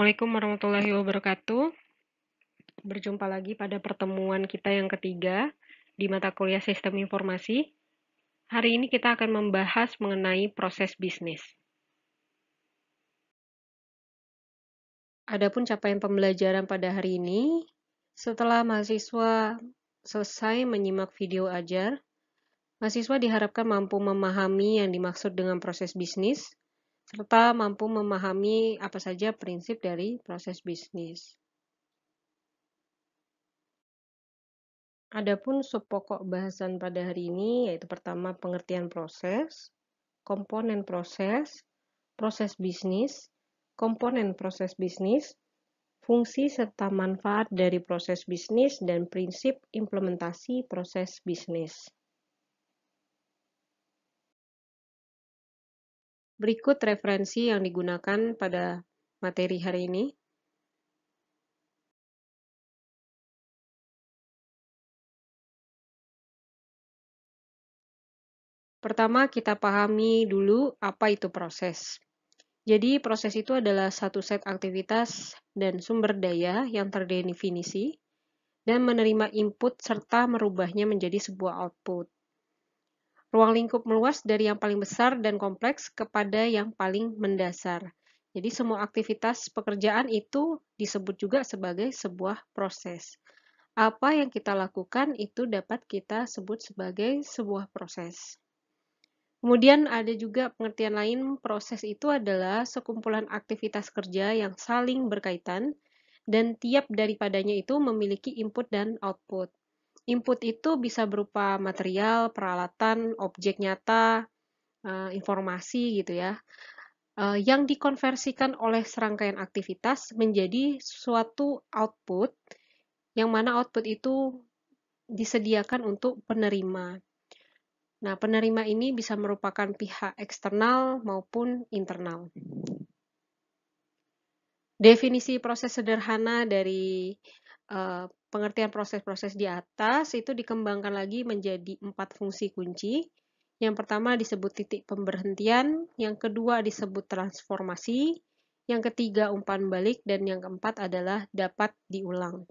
Assalamualaikum warahmatullahi wabarakatuh. Berjumpa lagi pada pertemuan kita yang ketiga di mata kuliah Sistem Informasi. Hari ini kita akan membahas mengenai proses bisnis. Adapun capaian pembelajaran pada hari ini, setelah mahasiswa selesai menyimak video ajar, mahasiswa diharapkan mampu memahami yang dimaksud dengan proses bisnis, serta mampu memahami apa saja prinsip dari proses bisnis. Adapun sub pokok bahasan pada hari ini yaitu pertama pengertian proses, komponen proses, proses bisnis, komponen proses bisnis, fungsi serta manfaat dari proses bisnis, dan prinsip implementasi proses bisnis. Berikut referensi yang digunakan pada materi hari ini. Pertama, kita pahami dulu apa itu proses. Jadi, proses itu adalah satu set aktivitas dan sumber daya yang terdefinisi dan menerima input serta merubahnya menjadi sebuah output. Ruang lingkup meluas dari yang paling besar dan kompleks kepada yang paling mendasar. Jadi, semua aktivitas pekerjaan itu disebut juga sebagai sebuah proses. Apa yang kita lakukan itu dapat kita sebut sebagai sebuah proses. Kemudian ada juga pengertian lain, proses itu adalah sekumpulan aktivitas kerja yang saling berkaitan dan tiap daripadanya itu memiliki input dan output. Input itu bisa berupa material, peralatan, objek nyata, informasi gitu ya, yang dikonversikan oleh serangkaian aktivitas menjadi suatu output, yang mana output itu disediakan untuk penerima. Nah, penerima ini bisa merupakan pihak eksternal maupun internal. Definisi proses sederhana dari pengertian proses-proses di atas itu dikembangkan lagi menjadi 4 fungsi kunci. Yang pertama disebut titik pemberhentian, yang kedua disebut transformasi, yang ketiga umpan balik, dan yang keempat adalah dapat diulang.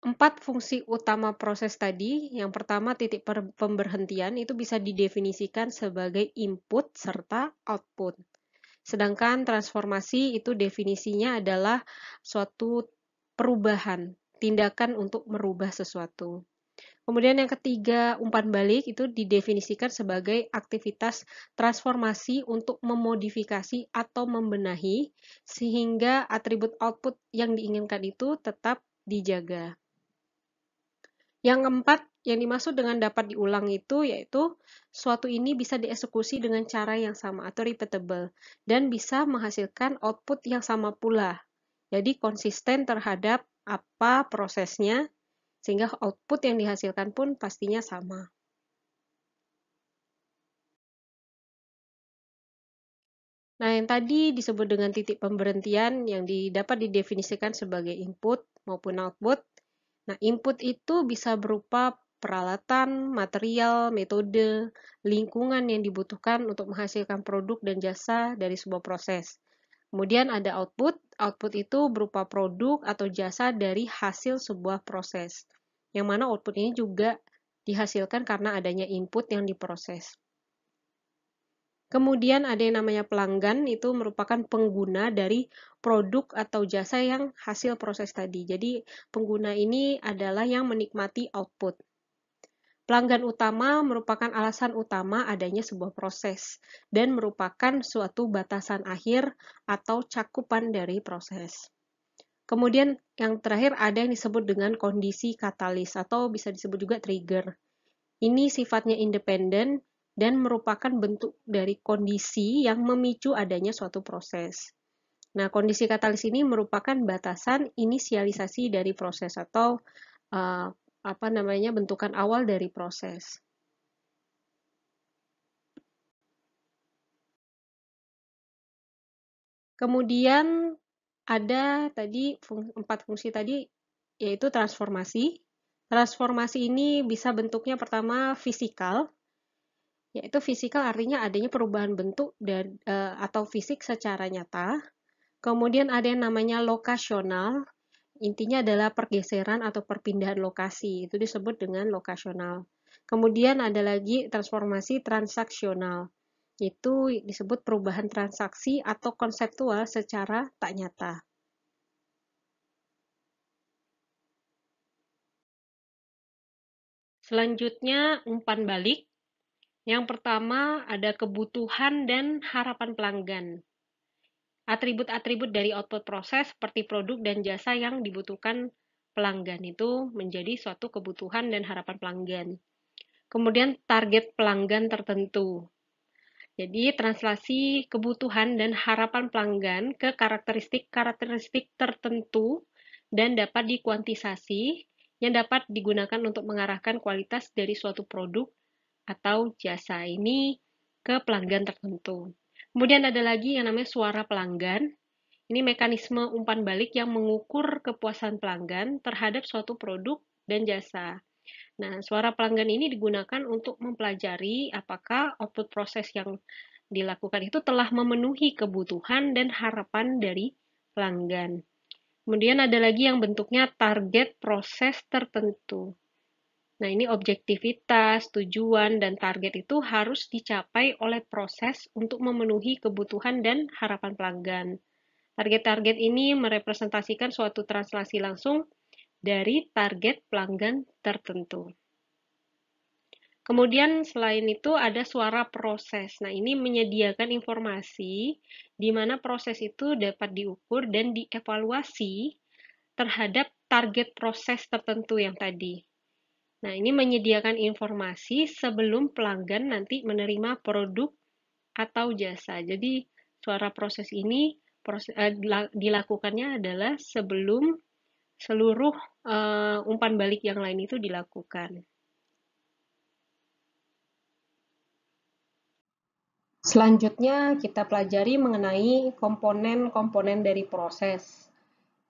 Empat fungsi utama proses tadi, yang pertama titik pemberhentian itu bisa didefinisikan sebagai input serta output. Sedangkan transformasi itu definisinya adalah suatu perubahan, tindakan untuk merubah sesuatu. Kemudian yang ketiga, umpan balik itu didefinisikan sebagai aktivitas transformasi untuk memodifikasi atau membenahi sehingga atribut output yang diinginkan itu tetap dijaga. Yang keempat, yang dimaksud dengan dapat diulang itu yaitu suatu ini bisa dieksekusi dengan cara yang sama atau repeatable dan bisa menghasilkan output yang sama pula. Jadi konsisten terhadap apa prosesnya sehingga output yang dihasilkan pun pastinya sama. Nah, yang tadi disebut dengan titik pemberhentian yang dapat didefinisikan sebagai input maupun output. Nah, input itu bisa berupa peralatan, material, metode, lingkungan yang dibutuhkan untuk menghasilkan produk dan jasa dari sebuah proses. Kemudian ada output. Output itu berupa produk atau jasa dari hasil sebuah proses. Yang mana output ini juga dihasilkan karena adanya input yang diproses. Kemudian ada yang namanya pelanggan, itu merupakan pengguna dari produk atau jasa yang hasil proses tadi. Jadi pengguna ini adalah yang menikmati output. Pelanggan utama merupakan alasan utama adanya sebuah proses dan merupakan suatu batasan akhir atau cakupan dari proses. Kemudian yang terakhir ada yang disebut dengan kondisi katalis atau bisa disebut juga trigger. Ini sifatnya independen dan merupakan bentuk dari kondisi yang memicu adanya suatu proses. Nah, kondisi katalis ini merupakan batasan inisialisasi dari proses atau bentukan awal dari proses. Kemudian ada tadi 4 fungsi tadi yaitu transformasi. Transformasi ini bisa bentuknya pertama fisikal. Yaitu fisikal artinya adanya perubahan bentuk dan atau fisik secara nyata. Kemudian ada yang namanya lokasional, intinya adalah pergeseran atau perpindahan lokasi, itu disebut dengan lokasional. Kemudian ada lagi transformasi transaksional, itu disebut perubahan transaksi atau konseptual secara tak nyata. Selanjutnya, umpan balik. Yang pertama ada kebutuhan dan harapan pelanggan. Atribut-atribut dari output proses seperti produk dan jasa yang dibutuhkan pelanggan itu menjadi suatu kebutuhan dan harapan pelanggan. Kemudian target pelanggan tertentu. Jadi translasi kebutuhan dan harapan pelanggan ke karakteristik tertentu dan dapat dikuantisasi yang dapat digunakan untuk mengarahkan kualitas dari suatu produk atau jasa ini ke pelanggan tertentu. Kemudian ada lagi yang namanya suara pelanggan. Ini mekanisme umpan balik yang mengukur kepuasan pelanggan terhadap suatu produk dan jasa. Nah, suara pelanggan ini digunakan untuk mempelajari apakah output proses yang dilakukan itu telah memenuhi kebutuhan dan harapan dari pelanggan. Kemudian ada lagi yang bentuknya target proses tertentu. Nah, ini objektivitas, tujuan, dan target itu harus dicapai oleh proses untuk memenuhi kebutuhan dan harapan pelanggan. Target-target ini merepresentasikan suatu translasi langsung dari target pelanggan tertentu. Kemudian selain itu ada suara proses. Nah, ini menyediakan informasi di mana proses itu dapat diukur dan dievaluasi terhadap target proses tertentu yang tadi. Nah, ini menyediakan informasi sebelum pelanggan nanti menerima produk atau jasa. Jadi, suara proses ini dilakukannya adalah sebelum seluruh umpan balik yang lain itu dilakukan. Selanjutnya, kita pelajari mengenai komponen-komponen dari proses.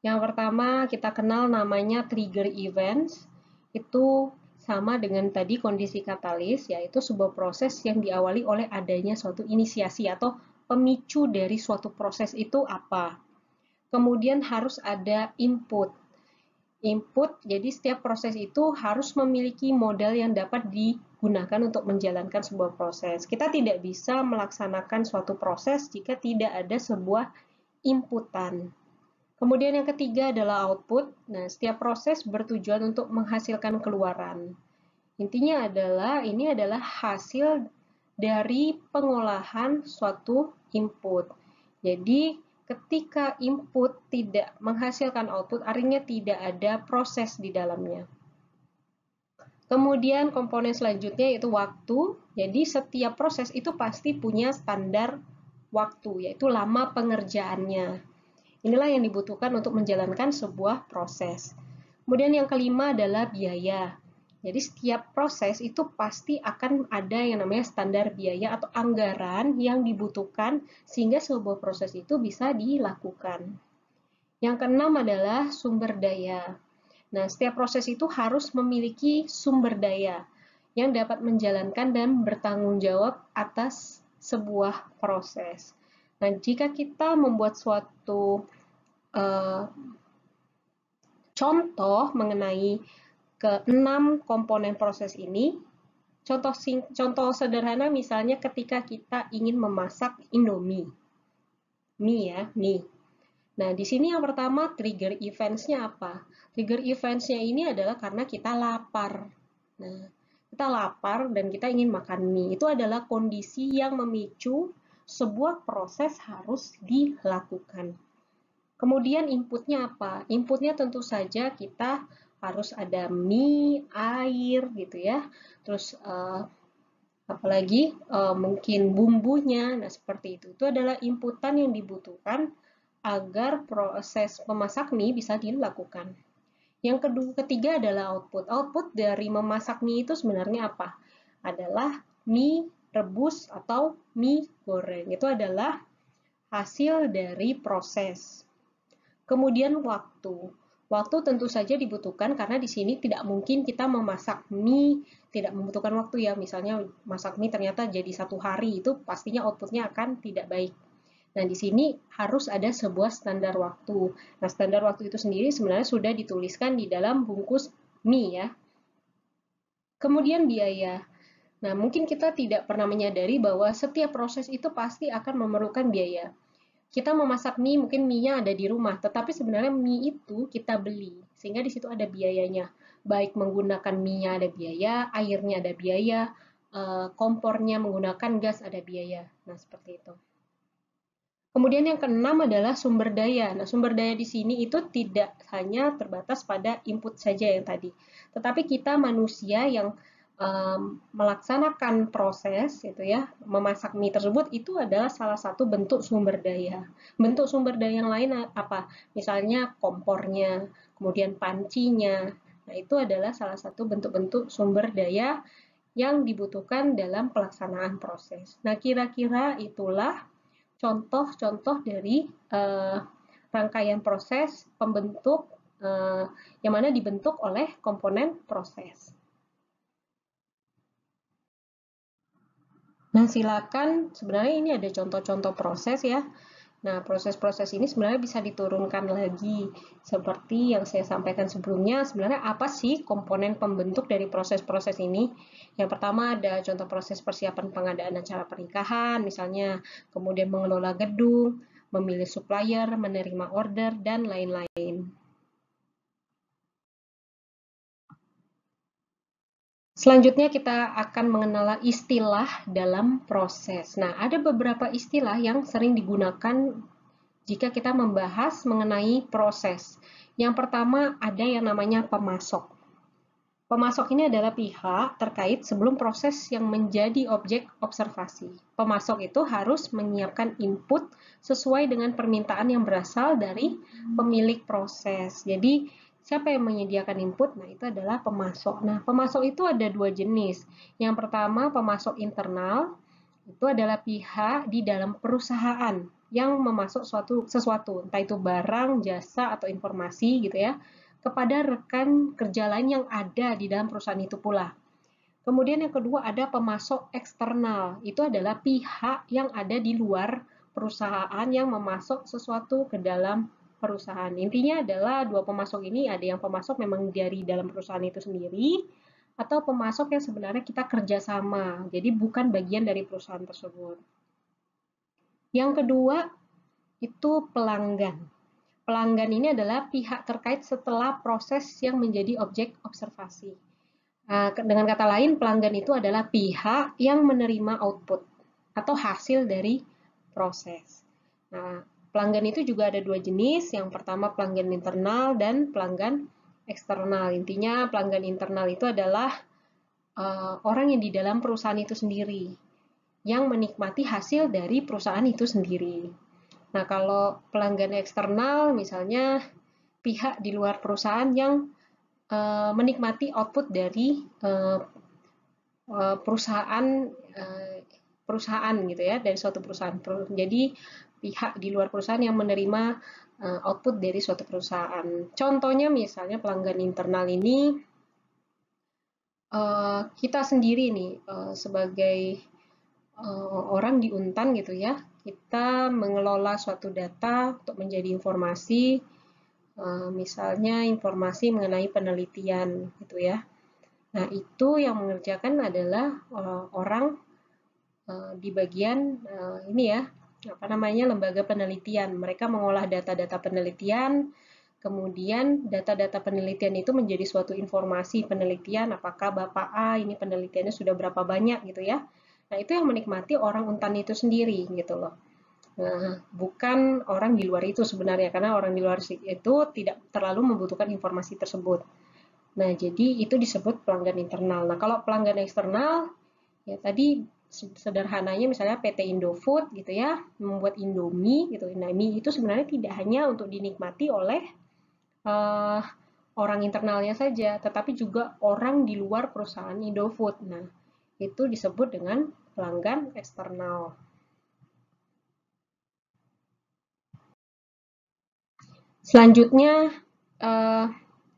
Yang pertama, kita kenal namanya trigger events. Itu sama dengan tadi kondisi katalis, yaitu sebuah proses yang diawali oleh adanya suatu inisiasi atau pemicu dari suatu proses itu apa. Kemudian harus ada input. Jadi setiap proses itu harus memiliki modal yang dapat digunakan untuk menjalankan sebuah proses. Kita tidak bisa melaksanakan suatu proses jika tidak ada sebuah inputan. Kemudian yang ketiga adalah output. Nah, setiap proses bertujuan untuk menghasilkan keluaran. Intinya adalah ini adalah hasil dari pengolahan suatu input. Jadi, ketika input tidak menghasilkan output, artinya tidak ada proses di dalamnya. Kemudian komponen selanjutnya yaitu waktu. Jadi, setiap proses itu pasti punya standar waktu, yaitu lama pengerjaannya. Inilah yang dibutuhkan untuk menjalankan sebuah proses. Kemudian yang kelima adalah biaya. Jadi setiap proses itu pasti akan ada yang namanya standar biaya atau anggaran yang dibutuhkan sehingga sebuah proses itu bisa dilakukan. Yang keenam adalah sumber daya. Nah, setiap proses itu harus memiliki sumber daya yang dapat menjalankan dan bertanggung jawab atas sebuah proses. Nah, jika kita membuat suatu contoh mengenai ke-6 komponen proses ini, contoh sederhana misalnya ketika kita ingin memasak Indomie. Mie. Nah, di sini yang pertama trigger events-nya apa? Trigger events-nya ini adalah karena kita lapar. Nah, kita lapar dan kita ingin makan mie. Itu adalah kondisi yang memicu sebuah proses harus dilakukan. Kemudian inputnya apa? Inputnya tentu saja kita harus ada mie, air gitu ya. Terus apalagi mungkin bumbunya. Nah, seperti itu. Itu adalah inputan yang dibutuhkan agar proses memasak mie bisa dilakukan. Yang ketiga adalah output. Output dari memasak mie itu sebenarnya apa? Adalah mie rebus atau mie goreng. Itu adalah hasil dari proses. Kemudian waktu. Waktu tentu saja dibutuhkan karena di sini tidak mungkin kita memasak mie tidak membutuhkan waktu ya. Misalnya masak mie ternyata jadi 1 hari, itu pastinya outputnya akan tidak baik. Nah, di sini harus ada sebuah standar waktu. Nah, standar waktu itu sendiri sebenarnya sudah dituliskan di dalam bungkus mie ya. Kemudian biaya. Nah, mungkin kita tidak pernah menyadari bahwa setiap proses itu pasti akan memerlukan biaya. Kita memasak mie, mungkin mie-nya ada di rumah, tetapi sebenarnya mie itu kita beli, sehingga di situ ada biayanya. Baik menggunakan mie-nya ada biaya, airnya ada biaya, kompornya menggunakan gas ada biaya. Nah, seperti itu. Kemudian yang keenam adalah sumber daya. Nah, sumber daya di sini itu tidak hanya terbatas pada input saja yang tadi, tetapi kita manusia yang melaksanakan proses itu ya, memasak mie tersebut itu adalah salah satu bentuk sumber daya. Bentuk sumber daya yang lain apa? Misalnya kompornya, kemudian pancinya. Nah, itu adalah salah satu bentuk-bentuk sumber daya yang dibutuhkan dalam pelaksanaan proses. Nah, kira-kira itulah contoh-contoh dari rangkaian proses pembentuk yang mana dibentuk oleh komponen proses. Nah, silakan, sebenarnya ini ada contoh-contoh proses ya. Nah, proses-proses ini sebenarnya bisa diturunkan lagi. Seperti yang saya sampaikan sebelumnya, sebenarnya apa sih komponen pembentuk dari proses-proses ini? Yang pertama ada contoh proses persiapan pengadaan acara pernikahan, misalnya, kemudian mengelola gedung, memilih supplier, menerima order, dan lain-lain. Selanjutnya kita akan mengenal istilah dalam proses. Nah, ada beberapa istilah yang sering digunakan jika kita membahas mengenai proses. Yang pertama ada yang namanya pemasok. Pemasok ini adalah pihak terkait sebelum proses yang menjadi objek observasi. Pemasok itu harus menyiapkan input sesuai dengan permintaan yang berasal dari pemilik proses. Jadi, siapa yang menyediakan input? Nah, itu adalah pemasok. Nah, pemasok itu ada 2 jenis. Yang pertama, pemasok internal. Itu adalah pihak di dalam perusahaan yang memasok sesuatu, entah itu barang, jasa, atau informasi gitu ya, kepada rekan kerja lain yang ada di dalam perusahaan itu pula. Kemudian yang kedua ada pemasok eksternal. Itu adalah pihak yang ada di luar perusahaan yang memasok sesuatu ke dalam perusahaan. Intinya adalah dua pemasok ini ada yang pemasok memang dari dalam perusahaan itu sendiri, atau pemasok yang sebenarnya kita kerjasama. Jadi bukan bagian dari perusahaan tersebut. Yang kedua itu pelanggan. Pelanggan ini adalah pihak terkait setelah proses yang menjadi objek observasi. Dengan kata lain, pelanggan itu adalah pihak yang menerima output atau hasil dari proses. Nah, pelanggan itu juga ada 2 jenis. Yang pertama pelanggan internal dan pelanggan eksternal. Intinya pelanggan internal itu adalah orang yang di dalam perusahaan itu sendiri, yang menikmati hasil dari perusahaan itu sendiri. Nah, kalau pelanggan eksternal, misalnya pihak di luar perusahaan yang menikmati output dari perusahaan gitu ya, dari suatu perusahaan. Jadi pihak di luar perusahaan yang menerima output dari suatu perusahaan. Contohnya misalnya pelanggan internal ini kita sendiri nih sebagai orang di Untan gitu ya, kita mengelola suatu data untuk menjadi informasi, misalnya informasi mengenai penelitian gitu ya. Nah, itu yang mengerjakan adalah orang di bagian ini ya, apa namanya, lembaga penelitian. Mereka mengolah data-data penelitian, kemudian data-data penelitian itu menjadi suatu informasi penelitian, apakah Bapak A ini penelitiannya sudah berapa banyak gitu ya. Nah, itu yang menikmati orang Untan itu sendiri gitu loh. Nah, bukan orang di luar itu sebenarnya, karena orang di luar itu tidak terlalu membutuhkan informasi tersebut. Nah, jadi itu disebut pelanggan internal. Nah, kalau pelanggan eksternal, ya tadi sederhananya misalnya PT Indofood gitu ya, membuat Indomie gitu. Nah, mie itu sebenarnya tidak hanya untuk dinikmati oleh uh, orang internalnya saja, tetapi juga orang di luar perusahaan Indofood. Nah, itu disebut dengan pelanggan eksternal. Selanjutnya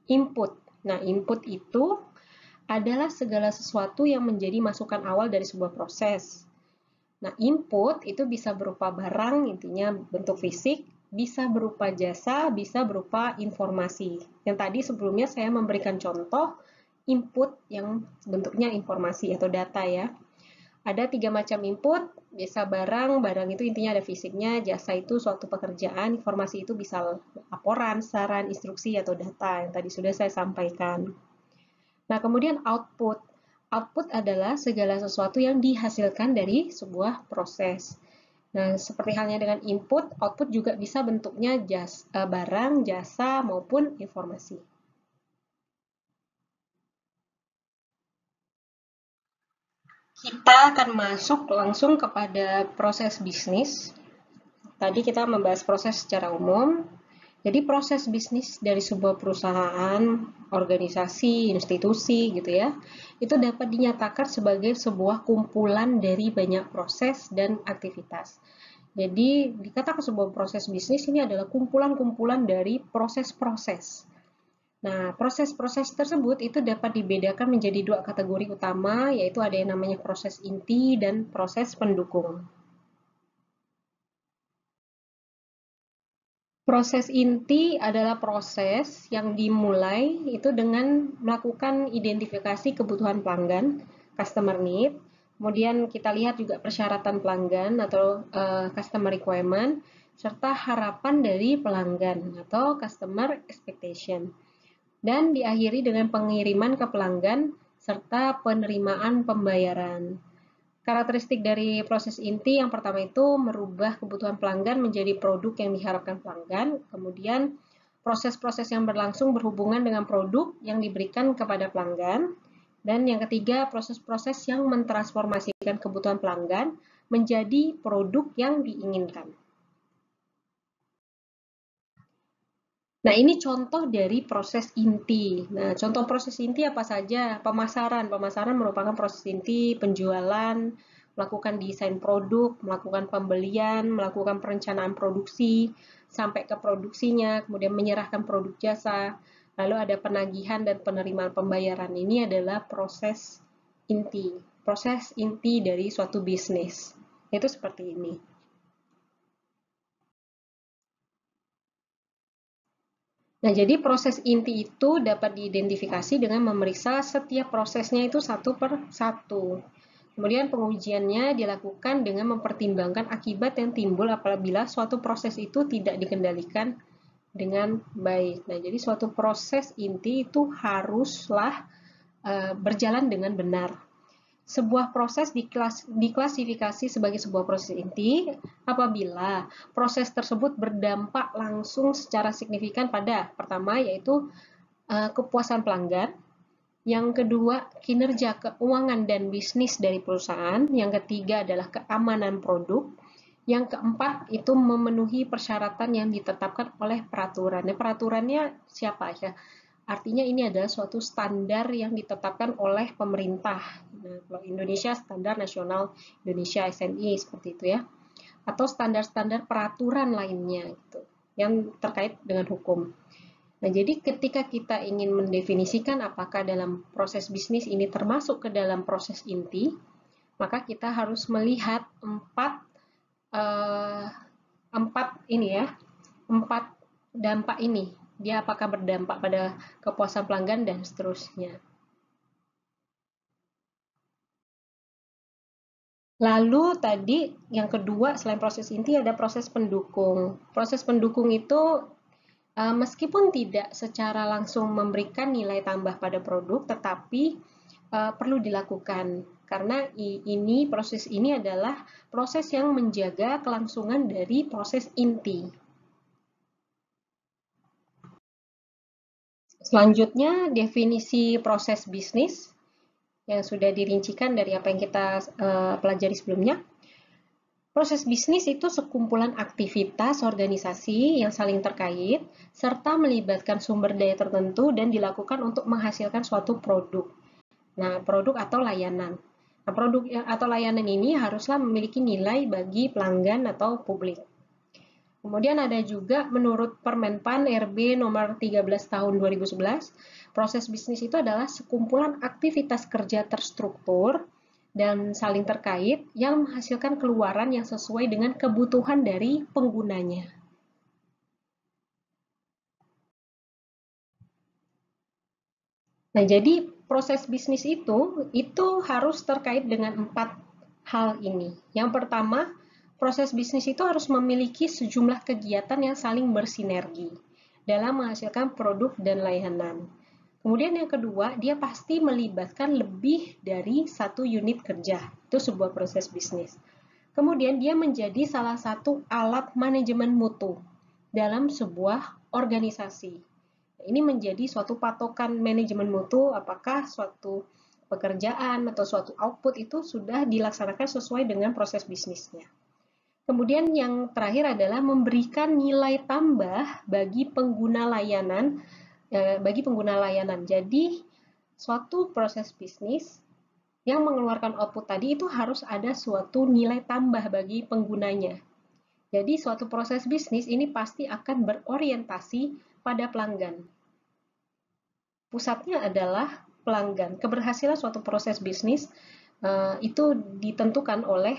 input. Nah, input itu adalah segala sesuatu yang menjadi masukan awal dari sebuah proses. Nah, input itu bisa berupa barang, intinya bentuk fisik, bisa berupa jasa, bisa berupa informasi. Yang tadi sebelumnya saya memberikan contoh input yang bentuknya informasi atau data ya. Ada 3 macam input, bisa barang itu intinya ada fisiknya, jasa itu suatu pekerjaan, informasi itu bisa laporan, saran, instruksi, atau data yang tadi sudah saya sampaikan. Nah, kemudian output. Output adalah segala sesuatu yang dihasilkan dari sebuah proses. Nah, seperti halnya dengan input, output juga bisa bentuknya barang, jasa, maupun informasi. Kita akan masuk langsung kepada proses bisnis. Tadi kita membahas proses secara umum. Jadi proses bisnis dari sebuah perusahaan, organisasi, institusi gitu ya, itu dapat dinyatakan sebagai sebuah kumpulan dari banyak proses dan aktivitas. Jadi dikatakan sebuah proses bisnis ini adalah kumpulan-kumpulan dari proses-proses. Nah, proses-proses tersebut itu dapat dibedakan menjadi 2 kategori utama, yaitu ada yang namanya proses inti dan proses pendukung. Proses inti adalah proses yang dimulai itu dengan melakukan identifikasi kebutuhan pelanggan, customer need. Kemudian kita lihat juga persyaratan pelanggan atau customer requirement, serta harapan dari pelanggan atau customer expectation. Dan diakhiri dengan pengiriman ke pelanggan serta penerimaan pembayaran. Karakteristik dari proses inti yang pertama itu merubah kebutuhan pelanggan menjadi produk yang diharapkan pelanggan. Kemudian proses-proses yang berlangsung berhubungan dengan produk yang diberikan kepada pelanggan. Dan yang ketiga, proses-proses yang mentransformasikan kebutuhan pelanggan menjadi produk yang diinginkan. Nah, ini contoh dari proses inti. Nah, contoh proses inti apa saja? Pemasaran. Pemasaran merupakan proses inti, penjualan, melakukan desain produk, melakukan pembelian, melakukan perencanaan produksi, sampai ke produksinya, kemudian menyerahkan produk jasa, lalu ada penagihan dan penerimaan pembayaran. Ini adalah proses inti. Proses inti dari suatu bisnis. Itu seperti ini. Nah, jadi proses inti itu dapat diidentifikasi dengan memeriksa setiap prosesnya itu satu per satu. Kemudian pengujiannya dilakukan dengan mempertimbangkan akibat yang timbul apabila suatu proses itu tidak dikendalikan dengan baik. Nah, jadi suatu proses inti itu haruslah berjalan dengan benar. Sebuah proses diklasifikasi sebagai sebuah proses inti apabila proses tersebut berdampak langsung secara signifikan pada pertama yaitu kepuasan pelanggan, yang kedua kinerja keuangan dan bisnis dari perusahaan, yang ketiga adalah keamanan produk, yang keempat itu memenuhi persyaratan yang ditetapkan oleh peraturan. Peraturannya siapa ya? Artinya ini adalah suatu standar yang ditetapkan oleh pemerintah. Nah, kalau Indonesia standar nasional Indonesia SNI seperti itu ya. Atau standar-standar peraturan lainnya gitu yang terkait dengan hukum. Nah, jadi ketika kita ingin mendefinisikan apakah dalam proses bisnis ini termasuk ke dalam proses inti, maka kita harus melihat empat dampak ini. Dia apakah berdampak pada kepuasan pelanggan dan seterusnya. Lalu tadi yang kedua selain proses inti ada proses pendukung. Proses pendukung itu meskipun tidak secara langsung memberikan nilai tambah pada produk, tetapi perlu dilakukan karena proses ini adalah proses yang menjaga kelangsungan dari proses inti. Selanjutnya, definisi proses bisnis yang sudah dirincikan dari apa yang kita pelajari sebelumnya. Proses bisnis itu sekumpulan aktivitas organisasi yang saling terkait, serta melibatkan sumber daya tertentu dan dilakukan untuk menghasilkan suatu produk. Nah, produk atau layanan. Nah, produk atau layanan ini haruslah memiliki nilai bagi pelanggan atau publik. Kemudian ada juga menurut Permenpan RB nomor 13 tahun 2011, proses bisnis itu adalah sekumpulan aktivitas kerja terstruktur dan saling terkait yang menghasilkan keluaran yang sesuai dengan kebutuhan dari penggunanya. Nah, jadi proses bisnis itu harus terkait dengan 4 hal ini. Yang pertama, proses bisnis itu harus memiliki sejumlah kegiatan yang saling bersinergi dalam menghasilkan produk dan layanan. Kemudian yang kedua, dia pasti melibatkan lebih dari satu unit kerja. Itu sebuah proses bisnis. Kemudian dia menjadi salah satu alat manajemen mutu dalam sebuah organisasi. Ini menjadi suatu patokan manajemen mutu apakah suatu pekerjaan atau suatu output itu sudah dilaksanakan sesuai dengan proses bisnisnya. Kemudian yang terakhir adalah memberikan nilai tambah bagi pengguna layanan. Jadi suatu proses bisnis yang mengeluarkan output tadi itu harus ada suatu nilai tambah bagi penggunanya. Jadi suatu proses bisnis ini pasti akan berorientasi pada pelanggan. Pusatnya adalah pelanggan. Keberhasilan suatu proses bisnis itu ditentukan oleh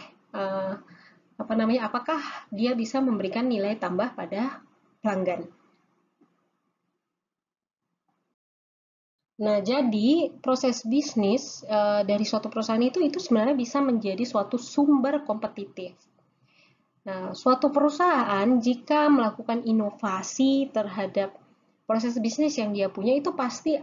apakah dia bisa memberikan nilai tambah pada pelanggan. Nah, jadi proses bisnis dari suatu perusahaan itu sebenarnya bisa menjadi suatu sumber kompetitif. Nah, suatu perusahaan jika melakukan inovasi terhadap proses bisnis yang dia punya itu pasti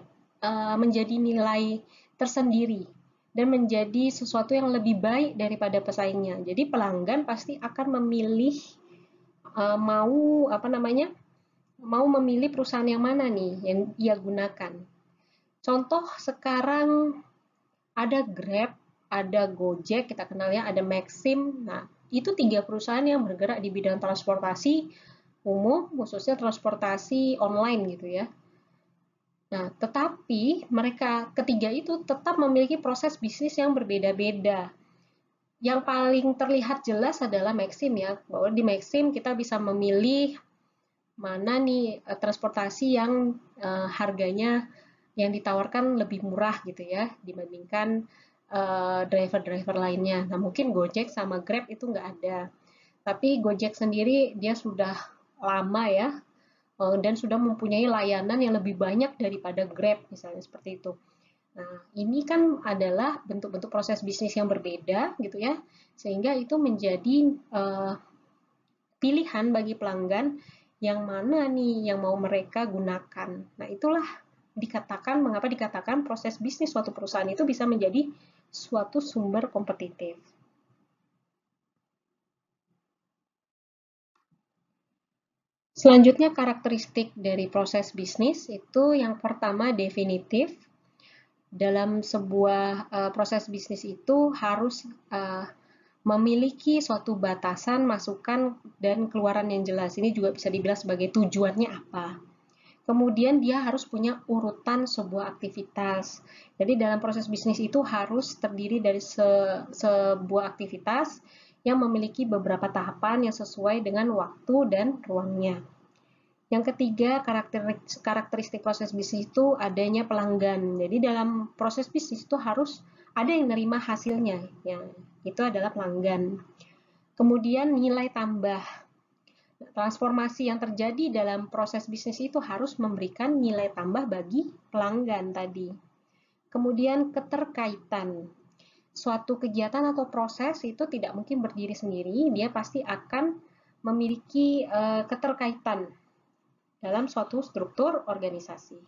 menjadi nilai tersendiri dan menjadi sesuatu yang lebih baik daripada pesaingnya. Jadi pelanggan pasti akan memilih mau memilih perusahaan yang mana nih yang ia gunakan. Contoh sekarang ada Grab, ada Gojek, kita kenal ya, ada Maxim. Nah, itu 3 perusahaan yang bergerak di bidang transportasi umum, khususnya transportasi online gitu ya. Nah, tetapi mereka ketiga itu tetap memiliki proses bisnis yang berbeda-beda. Yang paling terlihat jelas adalah Maxim ya, bahwa di Maxim kita bisa memilih mana nih transportasi yang harganya yang ditawarkan lebih murah gitu ya dibandingkan driver-driver lainnya. Nah, mungkin Gojek sama Grab itu nggak ada. Tapi Gojek sendiri dia sudah lama ya dan sudah mempunyai layanan yang lebih banyak daripada Grab misalnya seperti itu. Nah, ini kan adalah bentuk-bentuk proses bisnis yang berbeda gitu ya, sehingga itu menjadi pilihan bagi pelanggan yang mana nih yang mau mereka gunakan. Nah, itulah mengapa dikatakan proses bisnis suatu perusahaan itu bisa menjadi suatu sumber kompetitif. Selanjutnya karakteristik dari proses bisnis itu yang pertama definitif. Dalam sebuah proses bisnis itu harus memiliki suatu batasan, masukan, dan keluaran yang jelas. Ini juga bisa dibilang sebagai tujuannya apa. Kemudian dia harus punya urutan sebuah aktivitas. Jadi dalam proses bisnis itu harus terdiri dari sebuah aktivitas yang memiliki beberapa tahapan yang sesuai dengan waktu dan ruangnya. Yang ketiga, karakteristik proses bisnis itu adanya pelanggan. Jadi dalam proses bisnis itu harus ada yang nerima hasilnya. Ya, itu adalah pelanggan. Kemudian nilai tambah. Transformasi yang terjadi dalam proses bisnis itu harus memberikan nilai tambah bagi pelanggan tadi. Kemudian keterkaitan. Suatu kegiatan atau proses itu tidak mungkin berdiri sendiri, dia pasti akan memiliki keterkaitan dalam suatu struktur organisasi.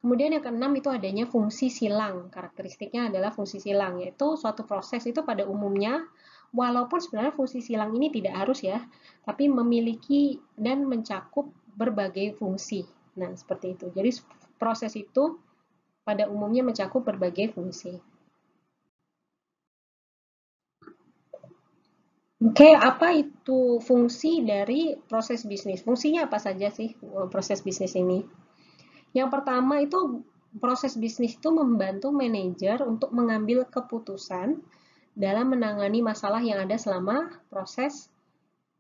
Kemudian yang keenam itu adanya fungsi silang. Karakteristiknya adalah fungsi silang, yaitu suatu proses itu pada umumnya, walaupun sebenarnya fungsi silang ini tidak harus ya, tapi memiliki dan mencakup berbagai fungsi. Nah, seperti itu. Jadi proses itu pada umumnya mencakup berbagai fungsi. Oke, apa itu fungsi dari proses bisnis? Fungsinya apa saja sih proses bisnis ini? Yang pertama itu proses bisnis itu membantu manajer untuk mengambil keputusan dalam menangani masalah yang ada selama proses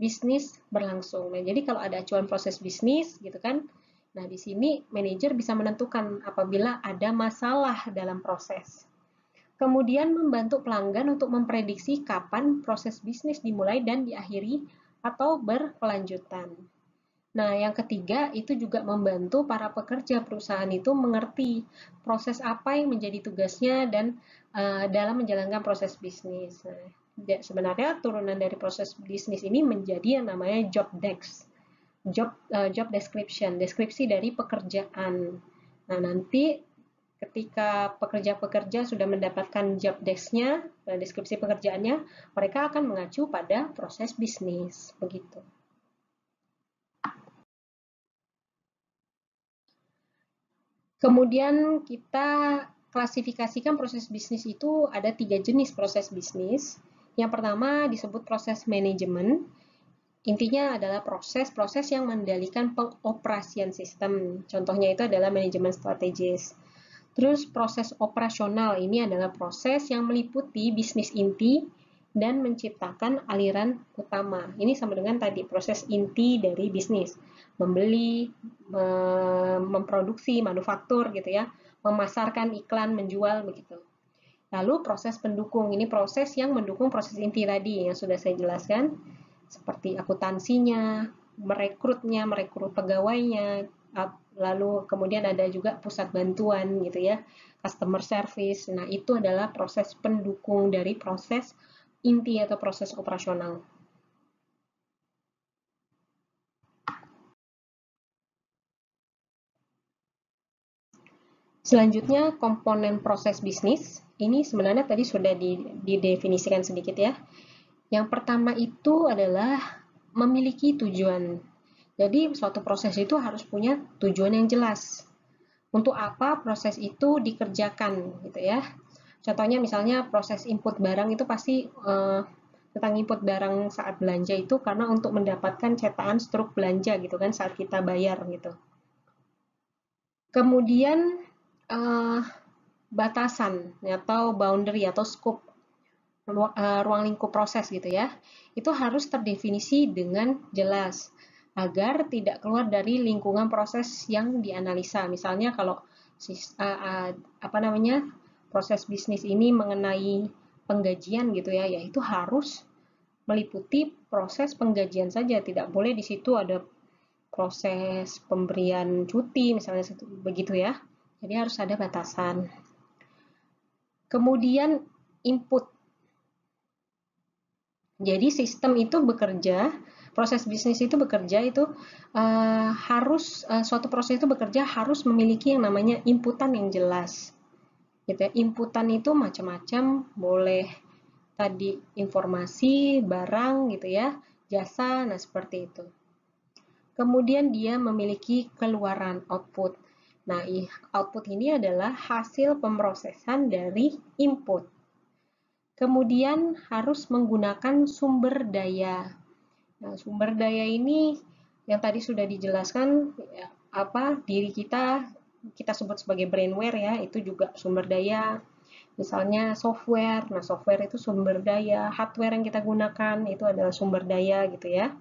bisnis berlangsung. Nah, jadi kalau ada acuan proses bisnis gitu kan, nah di sini manajer bisa menentukan apabila ada masalah dalam proses. Kemudian membantu pelanggan untuk memprediksi kapan proses bisnis dimulai dan diakhiri atau berkelanjutan. Nah, yang ketiga itu juga membantu para pekerja perusahaan itu mengerti proses apa yang menjadi tugasnya dan dalam menjalankan proses bisnis. Nah, sebenarnya turunan dari proses bisnis ini menjadi yang namanya job description, deskripsi dari pekerjaan. Nah, nanti ketika pekerja-pekerja sudah mendapatkan job desk-nya, deskripsi pekerjaannya, mereka akan mengacu pada proses bisnis, begitu. Kemudian kita klasifikasikan proses bisnis itu ada 3 jenis proses bisnis. Yang pertama disebut proses manajemen. Intinya adalah proses-proses yang mengendalikan pengoperasian sistem. Contohnya itu adalah manajemen strategis. Terus proses operasional ini adalah proses yang meliputi bisnis inti dan menciptakan aliran utama. Ini sama dengan tadi proses inti dari bisnis. Membeli, memproduksi, manufaktur gitu ya, memasarkan iklan, menjual begitu. Lalu proses pendukung, ini proses yang mendukung proses inti tadi yang sudah saya jelaskan, seperti akuntansinya, merekrut pegawainya, lalu kemudian ada juga pusat bantuan gitu ya, customer service. Nah, itu adalah proses pendukung dari proses inti atau proses operasional. Selanjutnya, komponen proses bisnis. Ini sebenarnya tadi sudah didefinisikan sedikit ya. Yang pertama itu adalah memiliki tujuan. Jadi, suatu proses itu harus punya tujuan yang jelas. Untuk apa proses itu dikerjakan, gitu ya. Contohnya misalnya proses input barang itu pasti tentang input barang saat belanja itu karena untuk mendapatkan cetakan struk belanja gitu kan saat kita bayar gitu. Kemudian batasan atau boundary atau scope ruang lingkup proses gitu ya, itu harus terdefinisi dengan jelas agar tidak keluar dari lingkungan proses yang dianalisa. Misalnya kalau proses bisnis ini mengenai penggajian gitu ya, itu harus meliputi proses penggajian saja, tidak boleh di situ ada proses pemberian cuti misalnya begitu ya. Jadi harus ada batasan. Kemudian input. Jadi sistem itu bekerja, proses bisnis itu bekerja itu suatu proses itu bekerja harus memiliki yang namanya inputan yang jelas. Gitu ya. Inputan itu macam-macam, boleh tadi informasi, barang gitu ya, jasa, nah seperti itu. Kemudian dia memiliki keluaran output. Nah, output ini adalah hasil pemrosesan dari input. Kemudian harus menggunakan sumber daya. Nah, sumber daya ini yang tadi sudah dijelaskan diri kita sebut sebagai brainware ya, itu juga sumber daya. Misalnya software. Nah, software itu sumber daya, hardware yang kita gunakan itu adalah sumber daya gitu ya.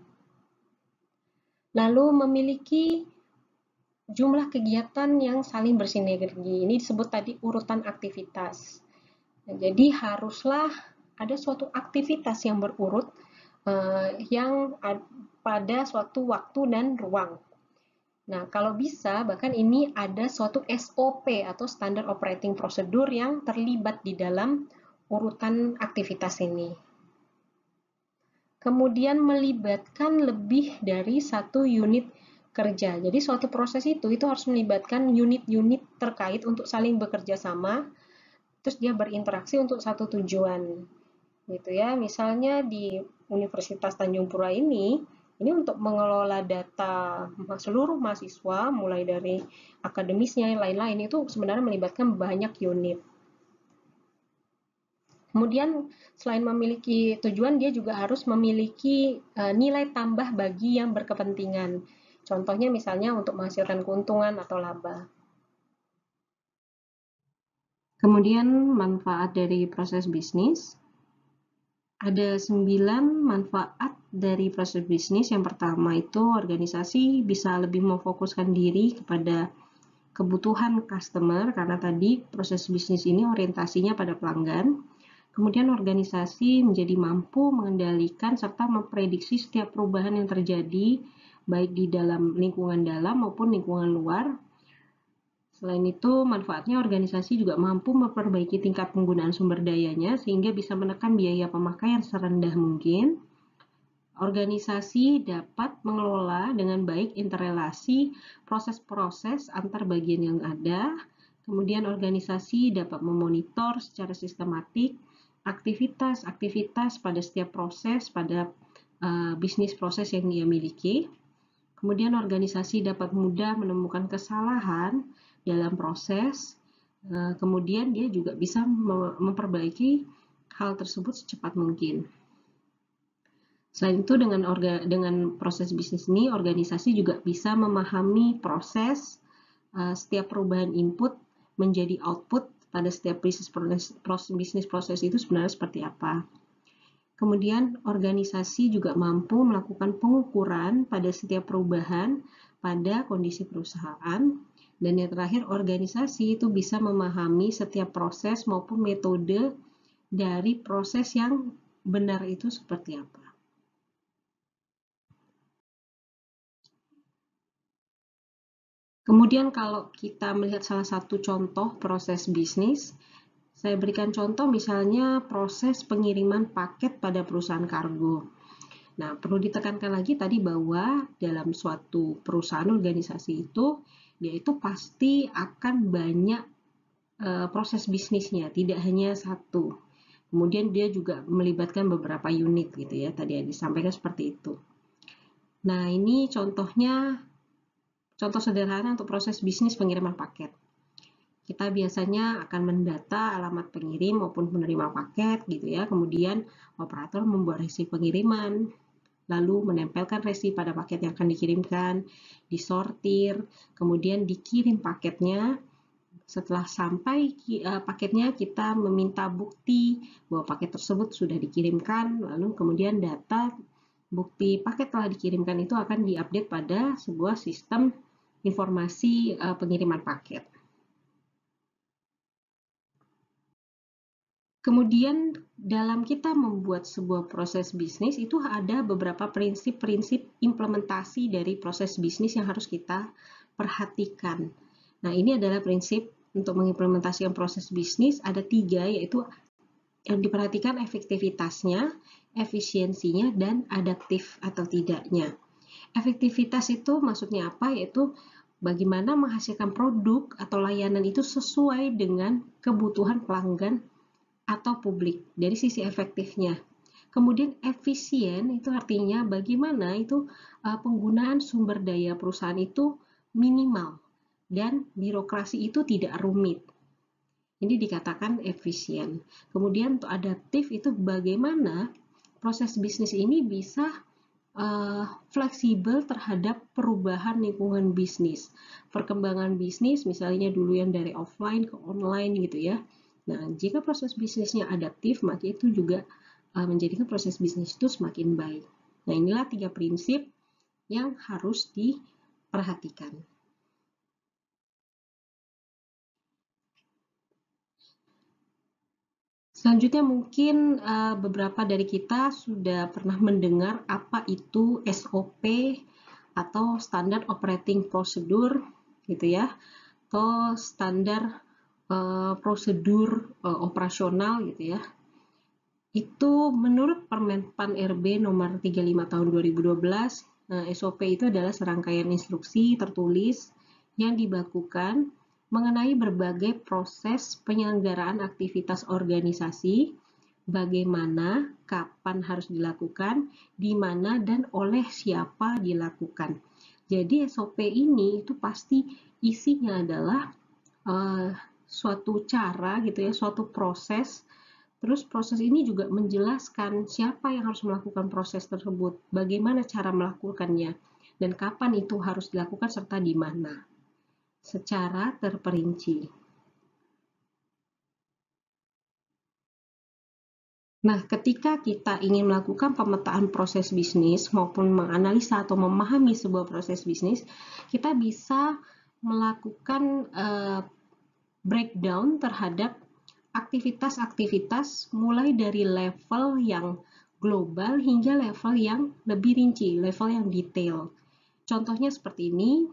Lalu memiliki jumlah kegiatan yang saling bersinergi. Ini disebut tadi urutan aktivitas. Nah, jadi haruslah ada suatu aktivitas yang berurut yang pada suatu waktu dan ruang. Nah, kalau bisa, bahkan ini ada suatu SOP atau Standard Operating Procedure yang terlibat di dalam urutan aktivitas ini. Kemudian melibatkan lebih dari satu unit kerja. Jadi suatu proses itu harus melibatkan unit-unit terkait untuk saling bekerja sama, terus dia berinteraksi untuk satu tujuan. Gitu ya. Misalnya di Universitas Tanjung Pura ini untuk mengelola data seluruh mahasiswa, mulai dari akademisnya, yang lain-lain, itu sebenarnya melibatkan banyak unit. Kemudian selain memiliki tujuan, dia juga harus memiliki nilai tambah bagi yang berkepentingan. Contohnya misalnya untuk menghasilkan keuntungan atau laba. Kemudian manfaat dari proses bisnis. Ada 9 manfaat dari proses bisnis yang pertama itu organisasi bisa lebih memfokuskan diri kepada kebutuhan customer karena tadi proses bisnis ini orientasinya pada pelanggan. Kemudian organisasi menjadi mampu mengendalikan serta memprediksi setiap perubahan yang terjadi baik di dalam lingkungan dalam maupun lingkungan luar. Selain itu, manfaatnya organisasi juga mampu memperbaiki tingkat penggunaan sumber dayanya sehingga bisa menekan biaya pemakaian serendah mungkin. Organisasi dapat mengelola dengan baik interrelasi proses-proses antar bagian yang ada. Kemudian organisasi dapat memonitor secara sistematik aktivitas-aktivitas pada setiap proses pada bisnis proses yang dia miliki. Kemudian organisasi dapat mudah menemukan kesalahan dalam proses. Kemudian dia juga bisa memperbaiki hal tersebut secepat mungkin. Selain itu, dengan proses bisnis ini, organisasi juga bisa memahami proses setiap perubahan input menjadi output pada setiap bisnis proses itu sebenarnya seperti apa. Kemudian, organisasi juga mampu melakukan pengukuran pada setiap perubahan pada kondisi perusahaan. Dan yang terakhir, organisasi itu bisa memahami setiap proses maupun metode dari proses yang benar itu seperti apa. Kemudian kalau kita melihat salah satu contoh proses bisnis, saya berikan contoh misalnya proses pengiriman paket pada perusahaan kargo. Nah, perlu ditekankan lagi tadi bahwa dalam suatu perusahaan organisasi itu, dia itu pasti akan banyak proses bisnisnya, tidak hanya satu. Kemudian dia juga melibatkan beberapa unit gitu ya, tadi yang disampaikan seperti itu. Nah, ini contoh sederhana untuk proses bisnis pengiriman paket. Kita biasanya akan mendata alamat pengirim maupun penerima paket gitu ya. Kemudian operator membuat resi pengiriman, lalu menempelkan resi pada paket yang akan dikirimkan, disortir, kemudian dikirim paketnya. Setelah sampai paketnya, kita meminta bukti bahwa paket tersebut sudah dikirimkan, lalu kemudian data bukti paket telah dikirimkan itu akan diupdate pada sebuah sistem informasi pengiriman paket. Kemudian dalam kita membuat sebuah proses bisnis itu ada beberapa prinsip-prinsip implementasi dari proses bisnis yang harus kita perhatikan. Nah, ini adalah prinsip untuk mengimplementasikan proses bisnis, ada 3, yaitu yang diperhatikan efektivitasnya, efisiensinya, dan adaptif atau tidaknya. Efektivitas itu maksudnya apa? Yaitu bagaimana menghasilkan produk atau layanan itu sesuai dengan kebutuhan pelanggan atau publik dari sisi efektifnya. Kemudian efisien itu artinya bagaimana itu penggunaan sumber daya perusahaan itu minimal dan birokrasi itu tidak rumit. Ini dikatakan efisien. Kemudian untuk adaptif itu bagaimana proses bisnis ini bisa fleksibel terhadap perubahan lingkungan bisnis. Perkembangan bisnis misalnya dulu yang dari offline ke online gitu ya. Nah, jika proses bisnisnya adaptif, maka itu juga menjadikan proses bisnis itu semakin baik. Nah, inilah 3 prinsip yang harus diperhatikan. Selanjutnya mungkin beberapa dari kita sudah pernah mendengar apa itu SOP atau Standard Operating Procedure gitu ya, atau standar prosedur operasional gitu ya. Itu menurut Permenpan RB nomor 35 tahun 2012, SOP itu adalah serangkaian instruksi tertulis yang dibakukan mengenai berbagai proses penyelenggaraan aktivitas organisasi, bagaimana, kapan harus dilakukan, di mana, dan oleh siapa dilakukan. Jadi SOP ini itu pasti isinya adalah suatu cara gitu ya, suatu proses. Terus proses ini juga menjelaskan siapa yang harus melakukan proses tersebut, bagaimana cara melakukannya, dan kapan itu harus dilakukan serta di mana, secara terperinci. Nah, ketika kita ingin melakukan pemetaan proses bisnis maupun menganalisa atau memahami sebuah proses bisnis, kita bisa melakukan breakdown terhadap aktivitas-aktivitas mulai dari level yang global hingga level yang lebih rinci, level yang detail. Contohnya seperti ini,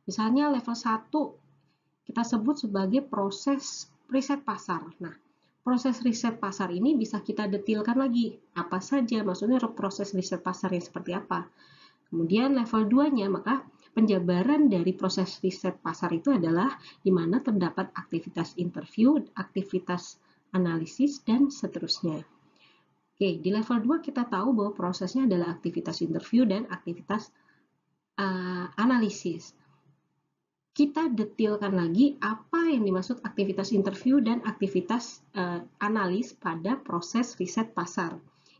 misalnya level 1 kita sebut sebagai proses riset pasar. Nah, proses riset pasar ini bisa kita detilkan lagi. Apa saja, maksudnya proses riset pasarnya seperti apa. Kemudian level 2-nya, maka penjabaran dari proses riset pasar itu adalah di mana terdapat aktivitas interview, aktivitas analisis, dan seterusnya. Oke, di level 2 kita tahu bahwa prosesnya adalah aktivitas interview dan aktivitas analisis. Kita detilkan lagi apa yang dimaksud aktivitas interview dan aktivitas analis pada proses riset pasar.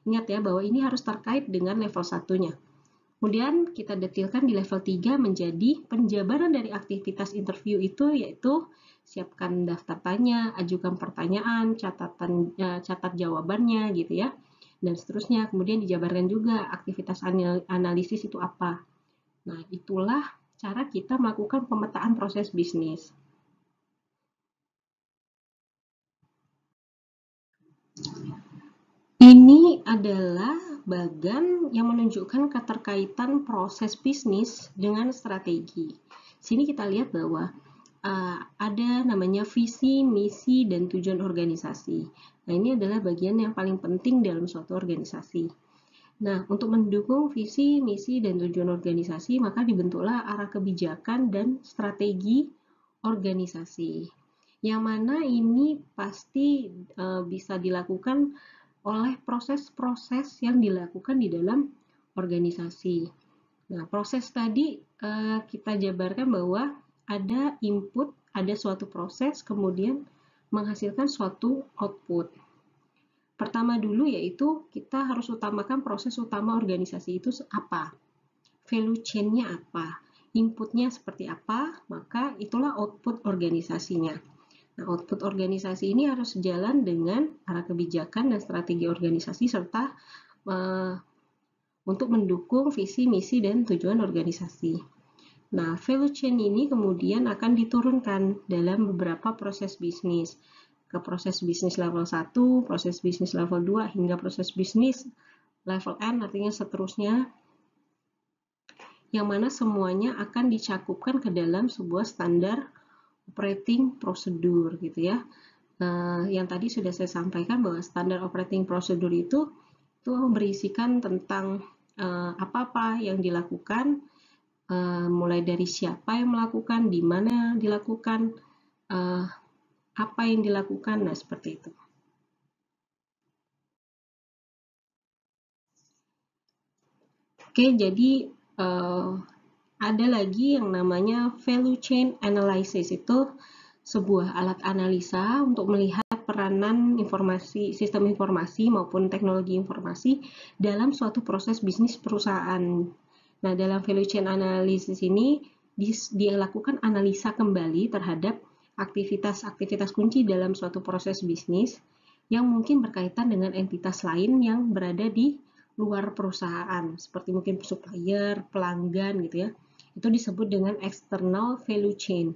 Ingat ya bahwa ini harus terkait dengan level 1-nya. Kemudian kita detilkan di level 3 menjadi penjabaran dari aktivitas interview itu yaitu siapkan daftar tanya, ajukan pertanyaan, catat jawabannya gitu ya. Dan seterusnya. Kemudian dijabarkan juga aktivitas analisis itu apa. Nah, itulah cara kita melakukan pemetaan proses bisnis. Ini adalah bagan yang menunjukkan keterkaitan proses bisnis dengan strategi. Sini kita lihat bahwa ada namanya visi, misi, dan tujuan organisasi. Nah, ini adalah bagian yang paling penting dalam suatu organisasi. Nah, untuk mendukung visi, misi, dan tujuan organisasi, maka dibentuklah arah kebijakan dan strategi organisasi. Yang mana ini pasti bisa dilakukan oleh proses-proses yang dilakukan di dalam organisasi. Nah, proses tadi kita jabarkan bahwa ada input, ada suatu proses, kemudian menghasilkan suatu output. Pertama dulu yaitu kita harus utamakan proses utama organisasi itu apa, value chain-nya apa, inputnya seperti apa, maka itulah output organisasinya. Nah, output organisasi ini harus sejalan dengan arah kebijakan dan strategi organisasi serta untuk mendukung visi, misi, dan tujuan organisasi. Nah, value chain ini kemudian akan diturunkan dalam beberapa proses bisnis. Ke proses bisnis level 1, proses bisnis level 2, hingga proses bisnis level N, artinya seterusnya, yang mana semuanya akan dicakupkan ke dalam sebuah standar operating procedure gitu ya. Yang tadi sudah saya sampaikan bahwa standar operating procedure itu berisikan tentang apa-apa yang dilakukan, mulai dari siapa yang melakukan, di mana dilakukan, apa yang dilakukan, nah seperti itu. Oke, jadi ada lagi yang namanya value chain analysis. Itu sebuah alat analisa untuk melihat peranan informasi, sistem informasi maupun teknologi informasi dalam suatu proses bisnis perusahaan. Nah, dalam value chain analysis ini dilakukan analisa kembali terhadap aktivitas-aktivitas kunci dalam suatu proses bisnis yang mungkin berkaitan dengan entitas lain yang berada di luar perusahaan, seperti mungkin supplier, pelanggan gitu ya. Itu disebut dengan external value chain.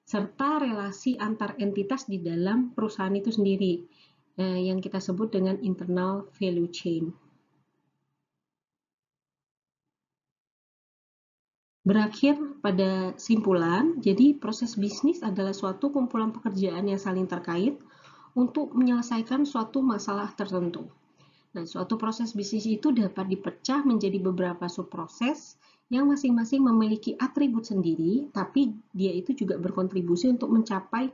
Serta relasi antar entitas di dalam perusahaan itu sendiri, yang kita sebut dengan internal value chain. Berakhir pada simpulan, jadi proses bisnis adalah suatu kumpulan pekerjaan yang saling terkait untuk menyelesaikan suatu masalah tertentu. Nah, suatu proses bisnis itu dapat dipecah menjadi beberapa subproses yang masing-masing memiliki atribut sendiri, tapi dia itu juga berkontribusi untuk mencapai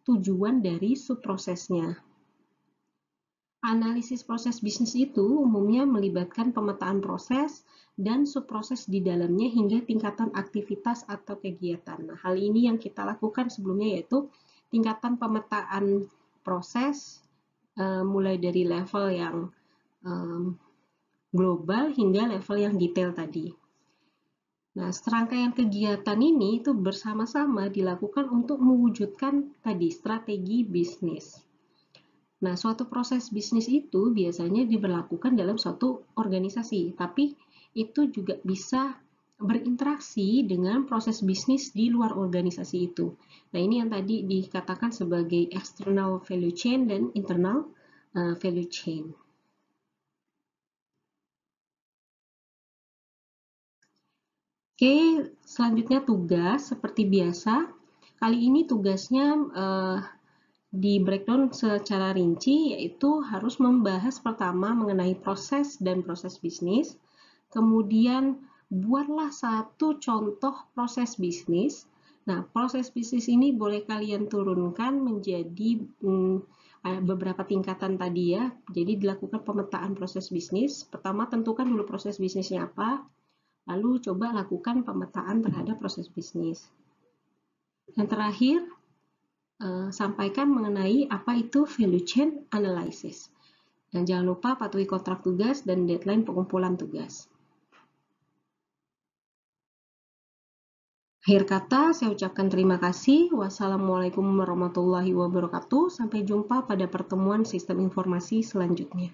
tujuan dari subprosesnya. Analisis proses bisnis itu umumnya melibatkan pemetaan proses dan subproses di dalamnya hingga tingkatan aktivitas atau kegiatan. Nah, hal ini yang kita lakukan sebelumnya yaitu tingkatan pemetaan proses mulai dari level yang global hingga level yang detail tadi. Nah, serangkaian kegiatan ini itu bersama-sama dilakukan untuk mewujudkan tadi strategi bisnis. Nah, suatu proses bisnis itu biasanya diberlakukan dalam suatu organisasi, tapi itu juga bisa berinteraksi dengan proses bisnis di luar organisasi itu. Nah, ini yang tadi dikatakan sebagai external value chain dan internal value chain. Oke, selanjutnya tugas seperti biasa. Kali ini tugasnya di breakdown secara rinci, yaitu harus membahas pertama mengenai proses dan proses bisnis, kemudian buatlah satu contoh proses bisnis. Nah, proses bisnis ini boleh kalian turunkan menjadi beberapa tingkatan tadi ya. Jadi dilakukan pemetaan proses bisnis. Pertama tentukan dulu proses bisnisnya apa, lalu coba lakukan pemetaan terhadap proses bisnis. Yang terakhir, sampaikan mengenai apa itu value chain analysis. Dan jangan lupa patuhi kontrak tugas dan deadline pengumpulan tugas. Akhir kata, saya ucapkan terima kasih. Wassalamualaikum warahmatullahi wabarakatuh. Sampai jumpa pada pertemuan sistem informasi selanjutnya.